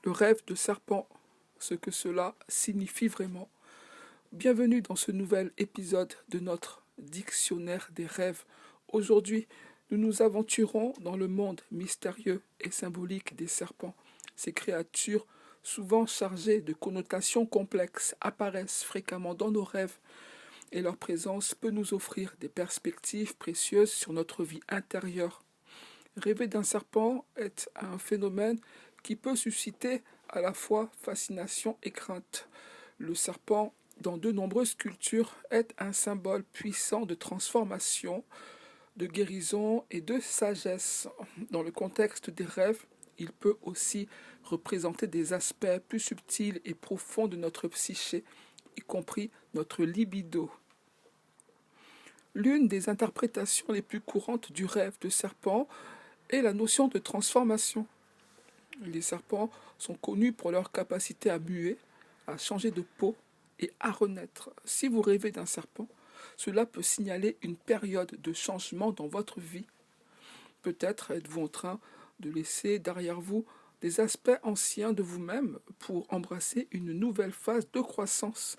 Le rêve de serpent, ce que cela signifie vraiment. Bienvenue dans ce nouvel épisode de notre dictionnaire des rêves. Aujourd'hui, nous nous aventurons dans le monde mystérieux et symbolique des serpents. Ces créatures, souvent chargées de connotations complexes, apparaissent fréquemment dans nos rêves et leur présence peut nous offrir des perspectives précieuses sur notre vie intérieure. Rêver d'un serpent est un phénomène qui peut susciter à la fois fascination et crainte. Le serpent, dans de nombreuses cultures, est un symbole puissant de transformation, de guérison et de sagesse. Dans le contexte des rêves, il peut aussi représenter des aspects plus subtils et profonds de notre psyché, y compris notre libido. L'une des interprétations les plus courantes du rêve de serpent est la notion de transformation. Les serpents sont connus pour leur capacité à muer, à changer de peau et à renaître. Si vous rêvez d'un serpent, cela peut signaler une période de changement dans votre vie. Peut-être êtes-vous en train de laisser derrière vous des aspects anciens de vous-même pour embrasser une nouvelle phase de croissance.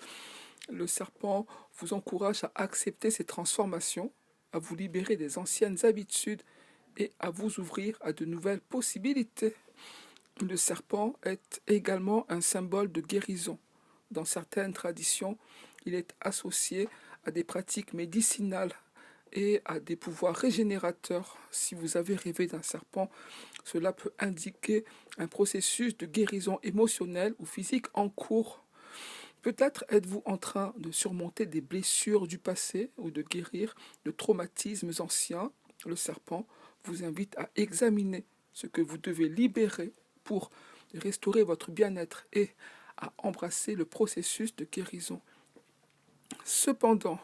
Le serpent vous encourage à accepter ces transformations, à vous libérer des anciennes habitudes et à vous ouvrir à de nouvelles possibilités. Le serpent est également un symbole de guérison. Dans certaines traditions, il est associé à des pratiques médicinales et à des pouvoirs régénérateurs. Si vous avez rêvé d'un serpent, cela peut indiquer un processus de guérison émotionnelle ou physique en cours. Peut-être êtes-vous en train de surmonter des blessures du passé ou de guérir de traumatismes anciens. Le serpent vous invite à examiner ce que vous devez libérer pour restaurer votre bien-être et à embrasser le processus de guérison. Cependant,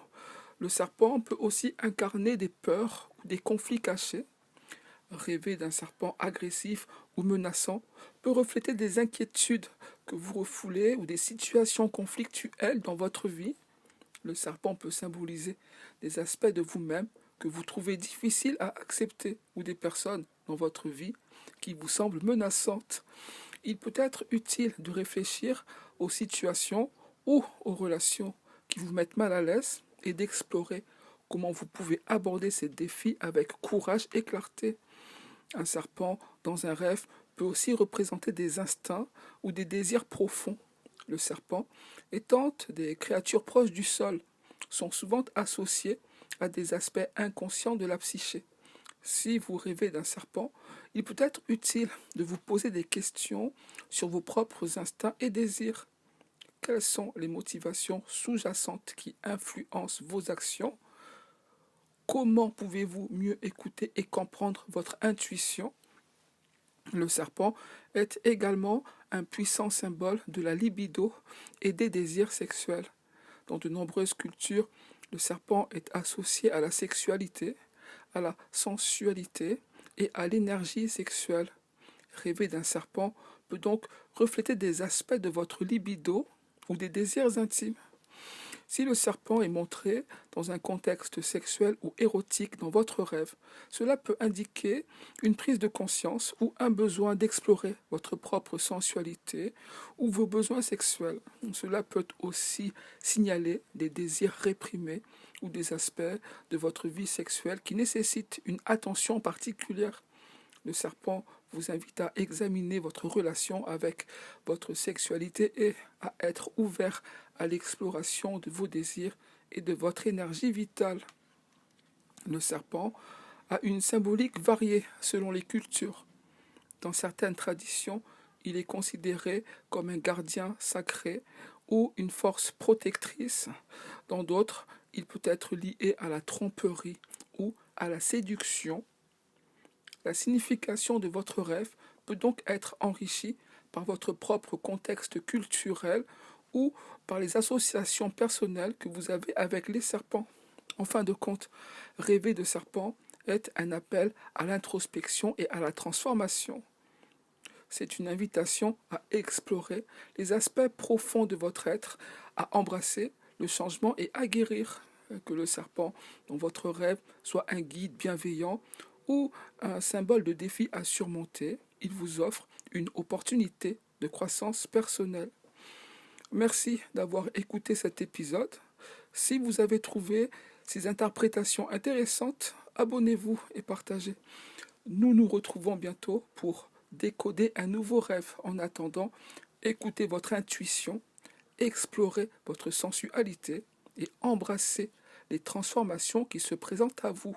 le serpent peut aussi incarner des peurs ou des conflits cachés. Rêver d'un serpent agressif ou menaçant peut refléter des inquiétudes que vous refoulez ou des situations conflictuelles dans votre vie. Le serpent peut symboliser des aspects de vous-même que vous trouvez difficiles à accepter ou des personnes dans votre vie qui vous semblent menaçantes. Il peut être utile de réfléchir aux situations ou aux relations qui vous mettent mal à l'aise et d'explorer comment vous pouvez aborder ces défis avec courage et clarté. Un serpent dans un rêve peut aussi représenter des instincts ou des désirs profonds. Le serpent, étant des créatures proches du sol, sont souvent associés à des aspects inconscients de la psyché. Si vous rêvez d'un serpent, il peut être utile de vous poser des questions sur vos propres instincts et désirs. Quelles sont les motivations sous-jacentes qui influencent vos actions? Comment pouvez-vous mieux écouter et comprendre votre intuition? Le serpent est également un puissant symbole de la libido et des désirs sexuels. Dans de nombreuses cultures, le serpent est associé à la sexualité, à la sensualité et à l'énergie sexuelle. Rêver d'un serpent peut donc refléter des aspects de votre libido ou des désirs intimes. Si le serpent est montré dans un contexte sexuel ou érotique dans votre rêve, cela peut indiquer une prise de conscience ou un besoin d'explorer votre propre sensualité ou vos besoins sexuels. Cela peut aussi signaler des désirs réprimés ou des aspects de votre vie sexuelle qui nécessitent une attention particulière. Le serpent vous invite à examiner votre relation avec votre sexualité et à être ouvert à l'exploration de vos désirs et de votre énergie vitale. Le serpent a une symbolique variée selon les cultures. Dans certaines traditions, il est considéré comme un gardien sacré ou une force protectrice. Dans d'autres, il peut être lié à la tromperie ou à la séduction. La signification de votre rêve peut donc être enrichie par votre propre contexte culturel ou par les associations personnelles que vous avez avec les serpents. En fin de compte, rêver de serpent est un appel à l'introspection et à la transformation. C'est une invitation à explorer les aspects profonds de votre être, à embrasser le changement et à guérir. Que le serpent dans votre rêve soit un guide bienveillant ou un symbole de défi à surmonter, il vous offre une opportunité de croissance personnelle. Merci d'avoir écouté cet épisode. Si vous avez trouvé ces interprétations intéressantes, abonnez-vous et partagez. Nous nous retrouvons bientôt pour décoder un nouveau rêve. En attendant, écoutez votre intuition, explorez votre sensualité et embrassez les transformations qui se présentent à vous.